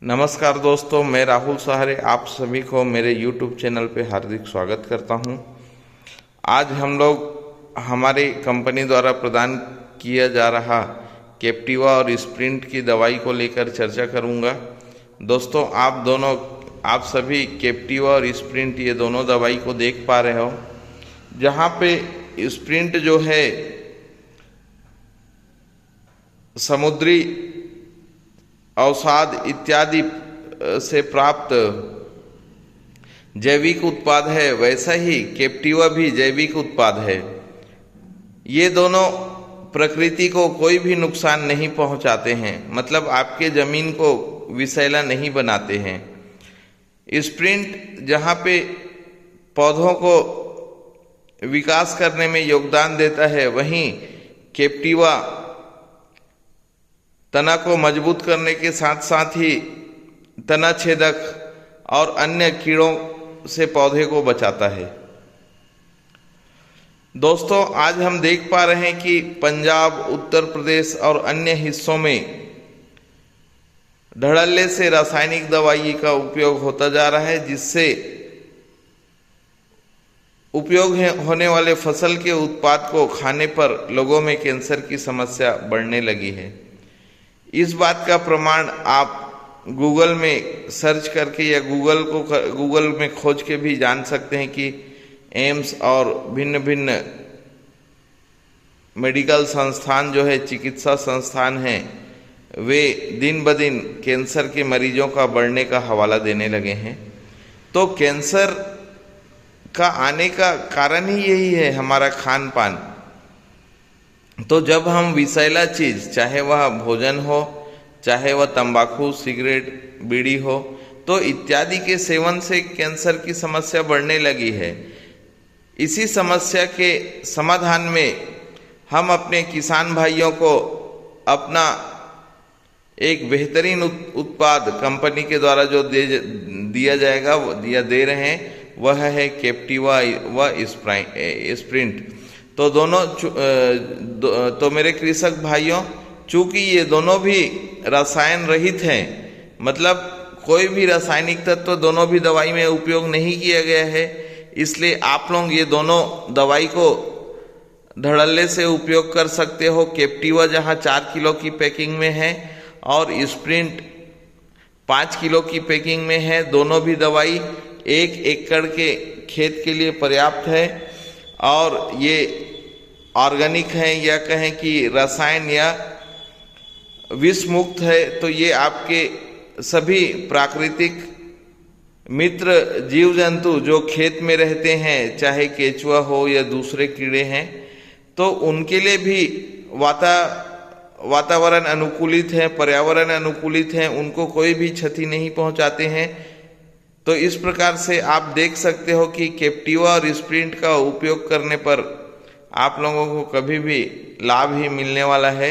नमस्कार दोस्तों, मैं राहुल सहारे आप सभी को मेरे YouTube चैनल पे हार्दिक स्वागत करता हूं। आज हम लोग हमारी कंपनी द्वारा प्रदान किया जा रहा कैप्टिवा और स्प्रिंट की दवाई को लेकर चर्चा करूंगा। दोस्तों, आप सभी कैप्टिवा और स्प्रिंट ये दोनों दवाई को देख पा रहे हो। जहां पे स्प्रिंट जो है समुद्री अवसाद इत्यादि से प्राप्त जैविक उत्पाद है, वैसा ही कैप्टिवा भी जैविक उत्पाद है। ये दोनों प्रकृति को कोई भी नुकसान नहीं पहुंचाते हैं, मतलब आपके जमीन को विषैला नहीं बनाते हैं। स्प्रिंट जहां पे पौधों को विकास करने में योगदान देता है, वहीं कैप्टिवा तना को मजबूत करने के साथ साथ ही तना छेदक और अन्य कीड़ों से पौधे को बचाता है। दोस्तों, आज हम देख पा रहे हैं कि पंजाब, उत्तर प्रदेश और अन्य हिस्सों में धड़ल्ले से रासायनिक दवाई का उपयोग होता जा रहा है, जिससे उपयोग होने वाले फसल के उत्पाद को खाने पर लोगों में कैंसर की समस्या बढ़ने लगी है। इस बात का प्रमाण आप गूगल में सर्च करके या गूगल में खोज के भी जान सकते हैं कि एम्स और भिन्न भिन्न मेडिकल संस्थान जो है, चिकित्सा संस्थान हैं, वे दिन ब दिन कैंसर के मरीजों का बढ़ने का हवाला देने लगे हैं। तो कैंसर का आने का कारण ही यही है, हमारा खान पान। तो जब हम विषैला चीज, चाहे वह भोजन हो, चाहे वह तंबाकू, सिगरेट, बीड़ी हो, तो इत्यादि के सेवन से कैंसर की समस्या बढ़ने लगी है। इसी समस्या के समाधान में हम अपने किसान भाइयों को अपना एक बेहतरीन उत्पाद कंपनी के द्वारा जो दिया जाएगा, वो दे रहे हैं, वह है कैप्टिवा व स्प्रिंट। तो तो मेरे कृषक भाइयों, चूंकि ये दोनों भी रसायन रहित हैं, मतलब कोई भी रासायनिक तत्व दोनों भी दवाई में उपयोग नहीं किया गया है, इसलिए आप लोग ये दोनों दवाई को धड़ल्ले से उपयोग कर सकते हो। कैप्टिवा जहां 4 किलो की पैकिंग में है और स्प्रिंट 5 किलो की पैकिंग में है। दोनों भी दवाई 1 एकड़ के खेत के लिए पर्याप्त है और ये ऑर्गेनिक है, या कहें कि रसायन या विष मुक्त है। तो ये आपके सभी प्राकृतिक मित्र जीव जंतु जो खेत में रहते हैं, चाहे केचुआ हो या दूसरे कीड़े हैं, तो उनके लिए भी वातावरण अनुकूलित है, पर्यावरण अनुकूलित है, उनको कोई भी क्षति नहीं पहुंचाते हैं। तो इस प्रकार से आप देख सकते हो कि कैप्टिवा और स्प्रिंट का उपयोग करने पर आप लोगों को कभी भी लाभ ही मिलने वाला है।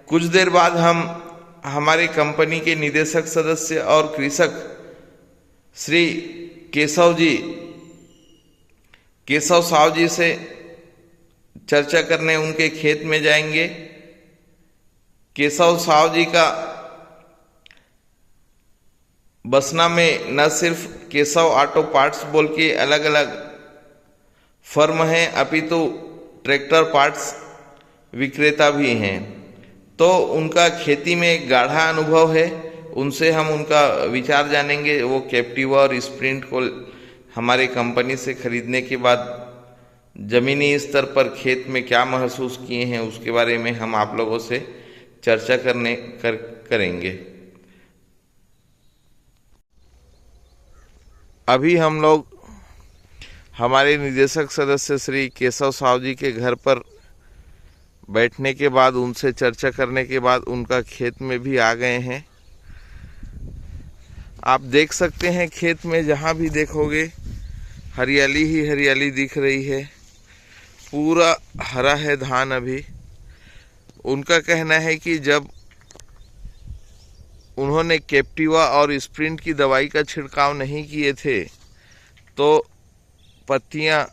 कुछ देर बाद हम हमारे कंपनी के निदेशक सदस्य और कृषक श्री केशव साव जी से चर्चा करने उनके खेत में जाएंगे। केशव साव जी का बसना में न सिर्फ केशव ऑटो पार्ट्स बोल के अलग अलग फर्म है, अपितु ट्रैक्टर पार्ट्स विक्रेता भी हैं। तो उनका खेती में एक गाढ़ा अनुभव है, उनसे हम उनका विचार जानेंगे। वो कैप्टिवा और स्प्रिंट को हमारे कंपनी से खरीदने के बाद जमीनी स्तर पर खेत में क्या महसूस किए हैं, उसके बारे में हम आप लोगों से चर्चा करेंगे। अभी हम लोग हमारे निदेशक सदस्य श्री केशव साव जी के घर पर बैठने के बाद, उनसे चर्चा करने के बाद उनका खेत में भी आ गए हैं। आप देख सकते हैं खेत में जहां भी देखोगे हरियाली ही हरियाली दिख रही है, पूरा हरा है धान। अभी उनका कहना है कि जब उन्होंने कैप्टिवा और स्प्रिंट की दवाई का छिड़काव नहीं किए थे तो पत्तियां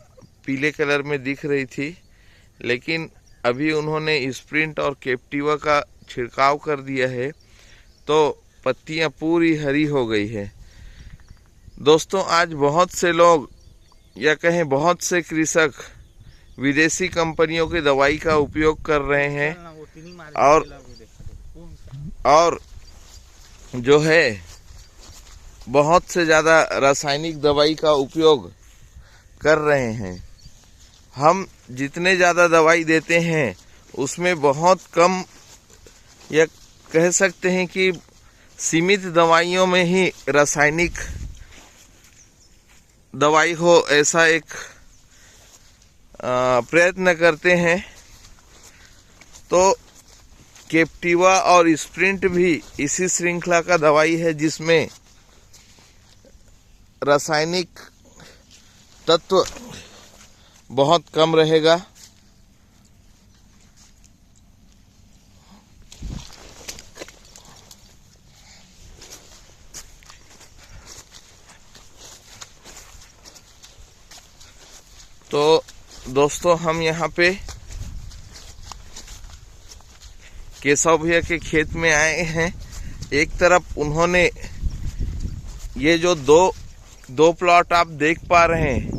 पीले कलर में दिख रही थी, लेकिन अभी उन्होंने स्प्रिंट और कैप्टिवा का छिड़काव कर दिया है तो पत्तियां पूरी हरी हो गई है। दोस्तों, आज बहुत से लोग या कहें बहुत से कृषक विदेशी कंपनियों की दवाई का उपयोग कर रहे हैं और जो है बहुत से ज़्यादा रासायनिक दवाई का उपयोग कर रहे हैं। हम जितने ज़्यादा दवाई देते हैं उसमें बहुत कम या कह सकते हैं कि सीमित दवाइयों में ही रासायनिक दवाई हो, ऐसा एक प्रयत्न करते हैं। तो केप्टिवा और स्प्रिंट भी इसी श्रृंखला का दवाई है जिसमें रासायनिक तत्व बहुत कम रहेगा। तो दोस्तों, हम यहाँ पे केशव भैया के खेत में आए हैं। एक तरफ उन्होंने ये जो दो प्लॉट आप देख पा रहे हैं,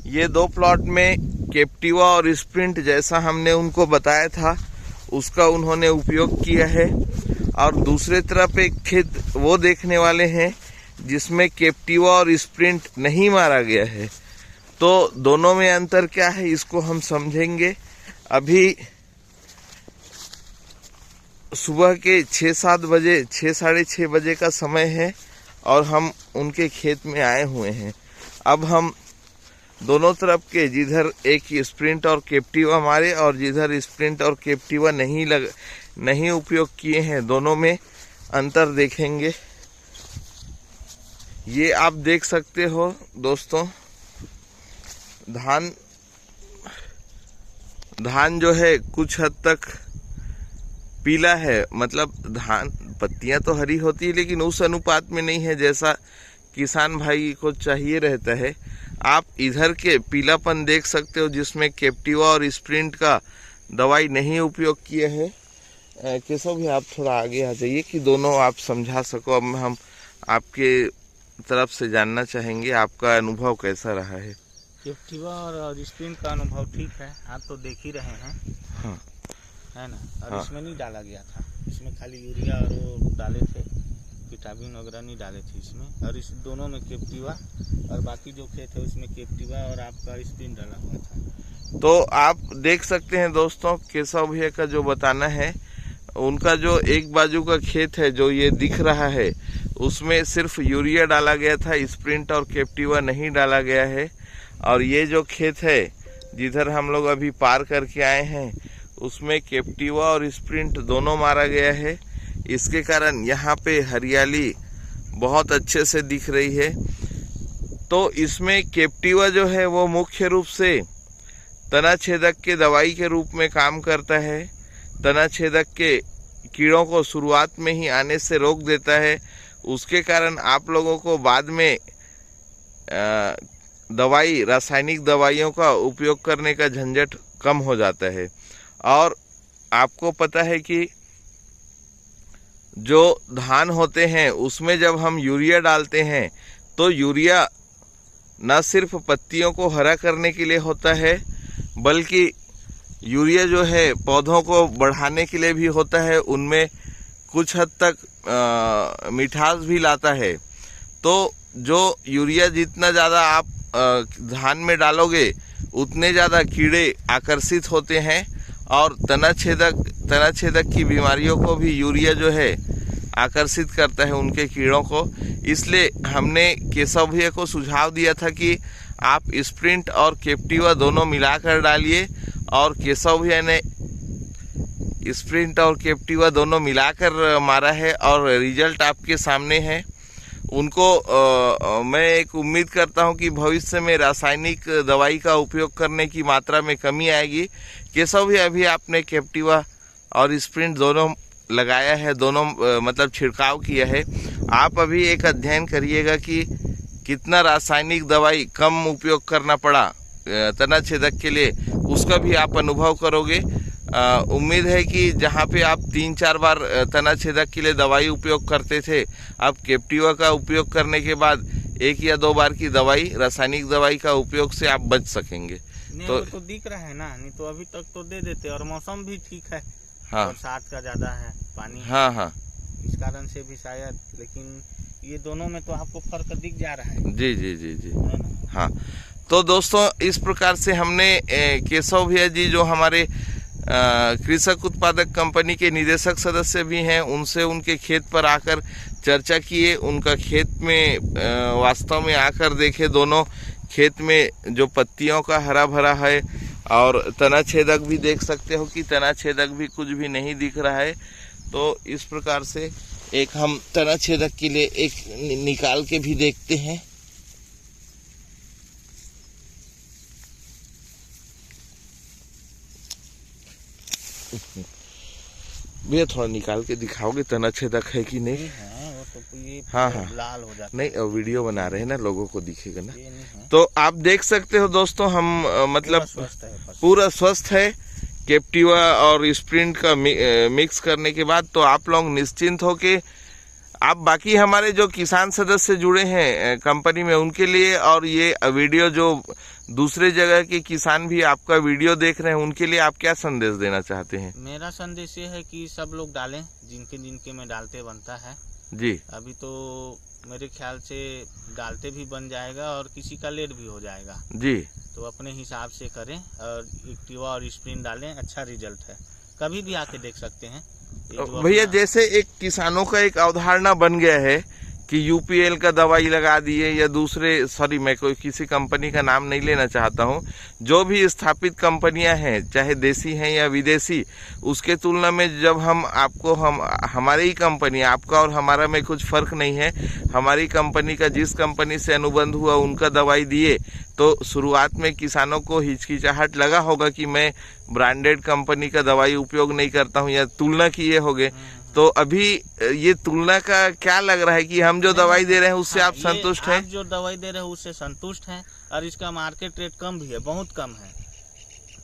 ये 2 प्लॉट में केप्टिवा और स्प्रिंट जैसा हमने उनको बताया था उसका उन्होंने उपयोग किया है। और दूसरे तरफ एक खेत वो देखने वाले हैं जिसमें केप्टिवा और स्प्रिंट नहीं मारा गया है। तो दोनों में अंतर क्या है इसको हम समझेंगे। अभी सुबह के 6-7 बजे, 6 साढ़े 6 बजे का समय है और हम उनके खेत में आए हुए हैं। अब हम दोनों तरफ के, जिधर एक स्प्रिंट और केप्टिवा मारे और जिधर स्प्रिंट और केप्टिवा नहीं उपयोग किए हैं, दोनों में अंतर देखेंगे। ये आप देख सकते हो दोस्तों, धान जो है कुछ हद तक पीला है, मतलब धान पत्तियां तो हरी होती है लेकिन उस अनुपात में नहीं है जैसा किसान भाई को चाहिए रहता है। आप इधर के पीलापन देख सकते हो जिसमें केप्टिवा और स्प्रिंट का दवाई नहीं उपयोग किया है। केशव भी आप थोड़ा आगे आ जाइए कि दोनों आप समझा सको। अब हम आपके तरफ से जानना चाहेंगे आपका अनुभव कैसा रहा है। केप्टिवा और स्प्रिंट का अनुभव ठीक है, आप तो देख ही रहे हैं। हाँ, है ना। और हाँ। इसमें नहीं डाला गया था, इसमें खाली यूरिया और वो डाले थे, विटामिन वगैरह नहीं डाले थे इसमें। और इस दोनों में केप्टिवा और बाकी जो खेत है उसमें केप्टिवा और आपका स्प्रिंट डाला हुआ था। तो आप देख सकते हैं दोस्तों, केशव भैया का जो बताना है, उनका जो एक बाजू का खेत है जो ये दिख रहा है उसमें सिर्फ यूरिया डाला गया था, स्प्रिंट और केप्टिवा नहीं डाला गया है। और ये जो खेत है जिधर हम लोग अभी पार करके आए हैं उसमें केप्टिवा और स्प्रिंट दोनों मारा गया है। इसके कारण यहाँ पे हरियाली बहुत अच्छे से दिख रही है। तो इसमें केप्टिवा जो है वो मुख्य रूप से तना छेदक के दवाई के रूप में काम करता है। तना छेदक के कीड़ों को शुरुआत में ही आने से रोक देता है। उसके कारण आप लोगों को बाद में रासायनिक दवाइयों का उपयोग करने का झंझट कम हो जाता है। और आपको पता है कि जो धान होते हैं उसमें जब हम यूरिया डालते हैं तो यूरिया न सिर्फ पत्तियों को हरा करने के लिए होता है बल्कि यूरिया जो है पौधों को बढ़ाने के लिए भी होता है। उनमें कुछ हद तक मिठास भी लाता है। तो जो यूरिया जितना ज़्यादा आप धान में डालोगे उतने ज़्यादा कीड़े आकर्षित होते हैं और तना छेदक की बीमारियों को भी यूरिया जो है आकर्षित करता है, उनके कीड़ों को। इसलिए हमने केशव भैया को सुझाव दिया था कि आप स्प्रिंट और केप्टिवा दोनों मिलाकर डालिए, और केशव भैया ने स्प्रिंट और केप्टिवा दोनों मिलाकर मारा है और रिजल्ट आपके सामने है। उनको मैं एक उम्मीद करता हूं कि भविष्य में रासायनिक दवाई का उपयोग करने की मात्रा में कमी आएगी। केशव भी अभी आपने केप्टिवा और स्प्रिंट दोनों लगाया है, दोनों मतलब छिड़काव किया है। आप अभी एक अध्ययन करिएगा कि कितना रासायनिक दवाई कम उपयोग करना पड़ा तना छेदक के लिए, उसका भी आप अनुभव करोगे। उम्मीद है कि जहाँ पे आप 3-4 बार तना छेदक के लिए दवाई उपयोग करते थे, अब केप्टिवा का उपयोग करने के बाद 1 या 2 बार की दवाई, रासायनिक दवाई का उपयोग से आप बच सकेंगे। तो दिख रहा है ना, नहीं तो अभी तक तो दे देते, और मौसम भी ठीक है। हाँ, बरसात का ज्यादा है पानी। हाँ हाँ, इस कारण से भी शायद, लेकिन ये दोनों में तो आपको फर्क दिख जा रहा है। जी जी जी जी, है ना? हाँ। तो दोस्तों इस प्रकार से हमने केशव भैया जी जो हमारे कृषक उत्पादक कंपनी के निदेशक सदस्य भी हैं, उनसे उनके खेत पर आकर चर्चा किए, उनका खेत में वास्तव में आकर देखे, दोनों खेत में जो पत्तियों का हरा भरा है और तना छेदक भी देख सकते हो कि तना छेदक भी कुछ भी नहीं दिख रहा है। तो इस प्रकार से एक हम तना छेदक के लिए एक निकाल के भी देखते हैं। भैया थोड़ा निकाल के दिखाओगे तना छेदक है कि नहीं? वो तो ये हाँ हाँ, लाल हो जाता नहीं वीडियो बना रहे हैं ना, लोगों को दिखेगा ना। है। तो आप देख सकते हो दोस्तों, हम मतलब पूरा स्वस्थ है केप्टिवा और स्प्रिंट का मिक्स करने के बाद। तो आप लोग निश्चिंत हो के, आप बाकी हमारे जो किसान सदस्य जुड़े हैं कंपनी में उनके लिए, और ये वीडियो जो दूसरे जगह के किसान भी आपका वीडियो देख रहे हैं उनके लिए आप क्या संदेश देना चाहते हैं? मेरा संदेश ये है कि सब लोग डालें, जिनके में डालते बनता है जी। अभी तो मेरे ख्याल से डालते भी बन जाएगा और किसी का लेट भी हो जाएगा जी। तो अपने हिसाब से करें और एक्टिवा और स्प्रिंट डालें, अच्छा रिजल्ट है। कभी भी आके देख सकते हैं। भैया जैसे एक किसानों का एक अवधारणा बन गया है कि यूपीएल का दवाई लगा दिए या दूसरे, सॉरी मैं कोई किसी कंपनी का नाम नहीं लेना चाहता हूं, जो भी स्थापित कंपनियां हैं चाहे देसी हैं या विदेशी, उसके तुलना में जब हमारी ही कंपनी, आपका और हमारा में कुछ फर्क नहीं है, हमारी कंपनी का जिस कंपनी से अनुबंध हुआ उनका दवाई दिए तो शुरुआत में किसानों को हिचकिचाहट लगा होगा कि मैं ब्रांडेड कंपनी का दवाई उपयोग नहीं करता हूं, या तुलना किए होंगे। तो अभी ये तुलना का क्या लग रहा है कि हम जो दवाई दे रहे हैं उससे आप संतुष्ट हैं? आप जो दवाई दे रहे हैं उससे संतुष्ट हैं, और इसका मार्केट रेट कम भी है, बहुत कम है।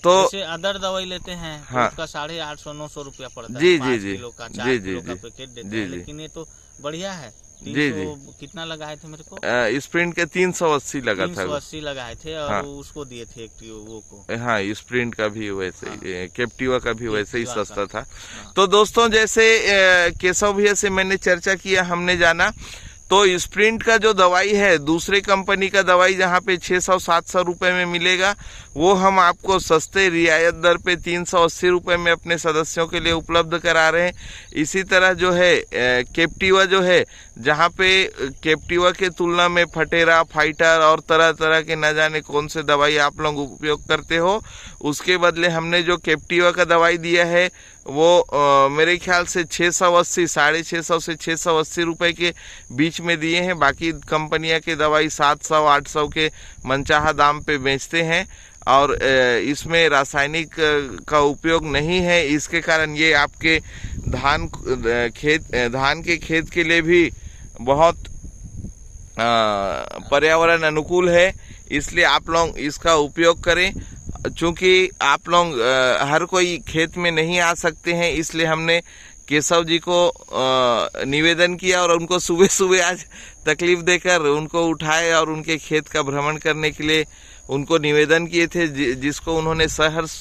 तो जैसे अदर दवाई लेते हैं हाँ, तो उसका 850-900 रुपया पड़ता है। जी 5 जी किलो का, 4 जी किलो जी का पैकेट देते जी हैं, जी, लेकिन ये तो बढ़िया है। जी जी। कितना लगाए थे मेरे को? स्प्रिंट के 380 लगा था। 380 लगाए थे और हाँ, उसको दिए थे वो को। हाँ, स्प्रिंट का भी वैसे हाँ, केप्टिवा का भी वैसे ही सस्ता था। हाँ। तो दोस्तों जैसे केशव भैया से मैंने चर्चा किया, हमने जाना तो स्प्रिंट का जो दवाई है, दूसरे कंपनी का दवाई जहाँ पे 600-700 रुपये में मिलेगा, वो हम आपको सस्ते रियायत दर पे 380 रुपये में अपने सदस्यों के लिए उपलब्ध करा रहे हैं। इसी तरह जो है केप्टिवा जो है, जहाँ पे केप्टिवा के तुलना में फटेरा, फाइटर और तरह तरह के न जाने कौन से दवाई आप लोग उपयोग करते हो, उसके बदले हमने जो केप्टिवा का दवाई दिया है वो मेरे ख्याल से 680, 650 से 680 रुपये के बीच में दिए हैं। बाकी कंपनियां के दवाई 700-800 के मनचाहा दाम पे बेचते हैं, और इसमें रासायनिक का उपयोग नहीं है। इसके कारण ये आपके धान के खेत के लिए भी बहुत पर्यावरण अनुकूल है, इसलिए आप लोग इसका उपयोग करें। चूँकि आप लोग हर कोई खेत में नहीं आ सकते हैं, इसलिए हमने केशव जी को निवेदन किया और उनको सुबह सुबह आज तकलीफ देकर उनको उठाए और उनके खेत का भ्रमण करने के लिए उनको निवेदन किए थे, जिसको उन्होंने सहर्ष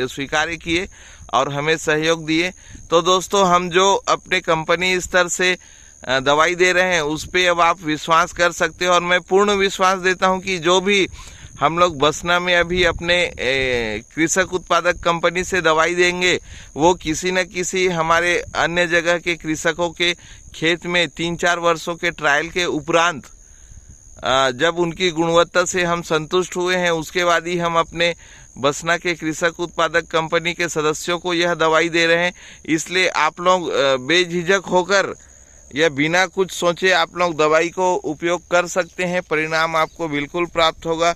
स्वीकार किए और हमें सहयोग दिए। तो दोस्तों हम जो अपने कंपनी स्तर से दवाई दे रहे हैं उस पर अब आप विश्वास कर सकते हो, और मैं पूर्ण विश्वास देता हूं कि जो भी हम लोग बसना में अभी अपने कृषक उत्पादक कंपनी से दवाई देंगे, वो किसी न किसी हमारे अन्य जगह के कृषकों के खेत में 3-4 वर्षों के ट्रायल के उपरांत जब उनकी गुणवत्ता से हम संतुष्ट हुए हैं, उसके बाद ही हम अपने बसना के कृषक उत्पादक कंपनी के सदस्यों को यह दवाई दे रहे हैं। इसलिए आप लोग बेझिझक होकर या बिना कुछ सोचे आप लोग दवाई को उपयोग कर सकते हैं, परिणाम आपको बिल्कुल प्राप्त होगा।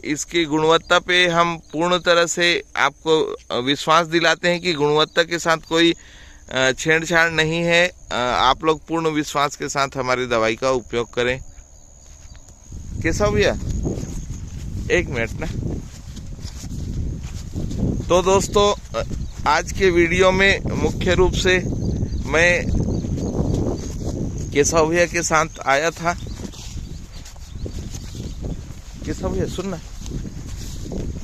इसकी गुणवत्ता पे हम पूर्ण तरह से आपको विश्वास दिलाते हैं कि गुणवत्ता के साथ कोई छेड़छाड़ नहीं है। आप लोग पूर्ण विश्वास के साथ हमारी दवाई का उपयोग करें। केशव भैया 1 मिनट ना, तो दोस्तों आज के वीडियो में मुख्य रूप से मैं केशव भैया के साथ आया था। केशव भैया सुनना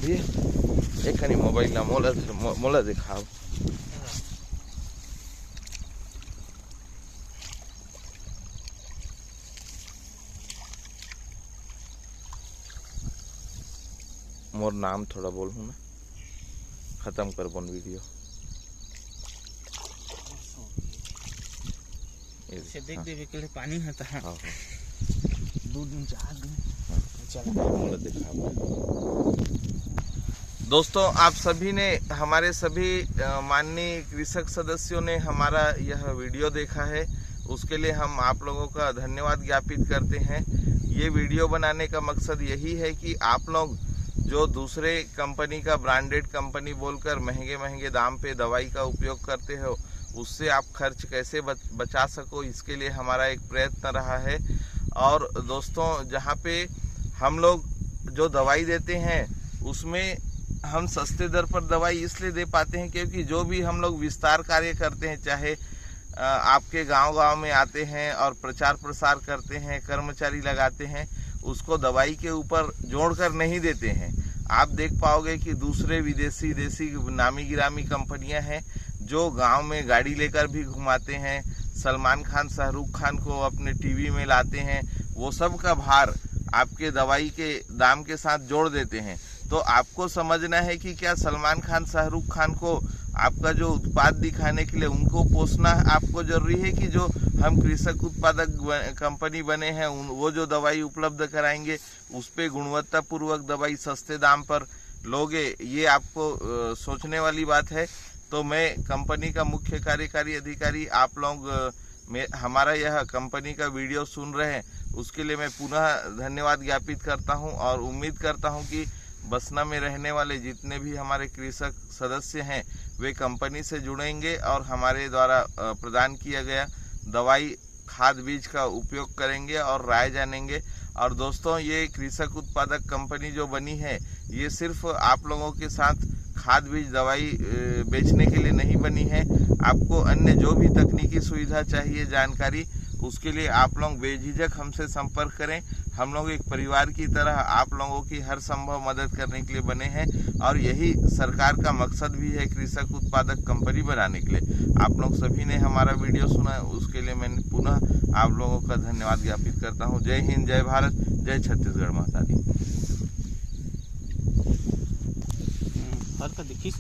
भैया एक कनी मोबाइल ना मोला दिखाओ। मोर नाम थोड़ा बोलूँ ना, खत्म कर बोन वीडियो। देख देवे के लिए पानी है था। हाँ। 2 दिन 4 दिन चला दिखा। दोस्तों आप सभी ने, हमारे सभी माननीय कृषक सदस्यों ने हमारा यह वीडियो देखा है, उसके लिए हम आप लोगों का धन्यवाद ज्ञापित करते हैं। ये वीडियो बनाने का मकसद यही है कि आप लोग जो दूसरे कंपनी का ब्रांडेड कंपनी बोलकर महंगे महंगे दाम पे दवाई का उपयोग करते हो, उससे आप खर्च कैसे बचा सको, इसके लिए हमारा एक प्रयत्न रहा है। और दोस्तों जहाँ पे हम लोग जो दवाई देते हैं उसमें हम सस्ते दर पर दवाई इसलिए दे पाते हैं क्योंकि जो भी हम लोग विस्तार कार्य करते हैं, चाहे आपके गांव-गांव में आते हैं और प्रचार प्रसार करते हैं, कर्मचारी लगाते हैं, उसको दवाई के ऊपर जोड़कर नहीं देते हैं। आप देख पाओगे कि दूसरे विदेशी देसी नामी गिरामी कंपनियां हैं जो गांव में गाड़ी लेकर भी घुमाते हैं, सलमान खान शाहरुख खान को अपने टीवी में लाते हैं, वो सब का भार आपके दवाई के दाम के साथ जोड़ देते हैं। तो आपको समझना है कि क्या सलमान खान शाहरुख खान को आपका जो उत्पाद दिखाने के लिए उनको पोसना आपको जरूरी है कि जो हम कृषक उत्पादक कंपनी बने हैं वो जो दवाई उपलब्ध कराएंगे उस पे गुणवत्तापूर्वक दवाई सस्ते दाम पर लोगे, ये आपको सोचने वाली बात है। तो मैं कंपनी का मुख्य कार्यकारी अधिकारी, आप लोग हमारा यह कंपनी का वीडियो सुन रहे हैं उसके लिए मैं पुनः धन्यवाद ज्ञापित करता हूं और उम्मीद करता हूं कि बसना में रहने वाले जितने भी हमारे कृषक सदस्य हैं वे कंपनी से जुड़ेंगे और हमारे द्वारा प्रदान किया गया दवाई खाद बीज का उपयोग करेंगे और राय जानेंगे। और दोस्तों ये कृषक उत्पादक कंपनी जो बनी है ये सिर्फ आप लोगों के साथ खाद बीज दवाई बेचने के लिए नहीं बनी है। आपको अन्य जो भी तकनीकी सुविधा चाहिए, जानकारी, उसके लिए आप लोग बेझिझक हमसे संपर्क करें। हम लोग एक परिवार की तरह आप लोगों की हर संभव मदद करने के लिए बने हैं और यही सरकार का मकसद भी है कृषक उत्पादक कंपनी बनाने के लिए। आप लोग सभी ने हमारा वीडियो सुना, उसके लिए मैं पुनः आप लोगों का धन्यवाद ज्ञापित करता हूँ। जय हिंद, जय भारत, जय छत्तीसगढ़ माता दी। देखिस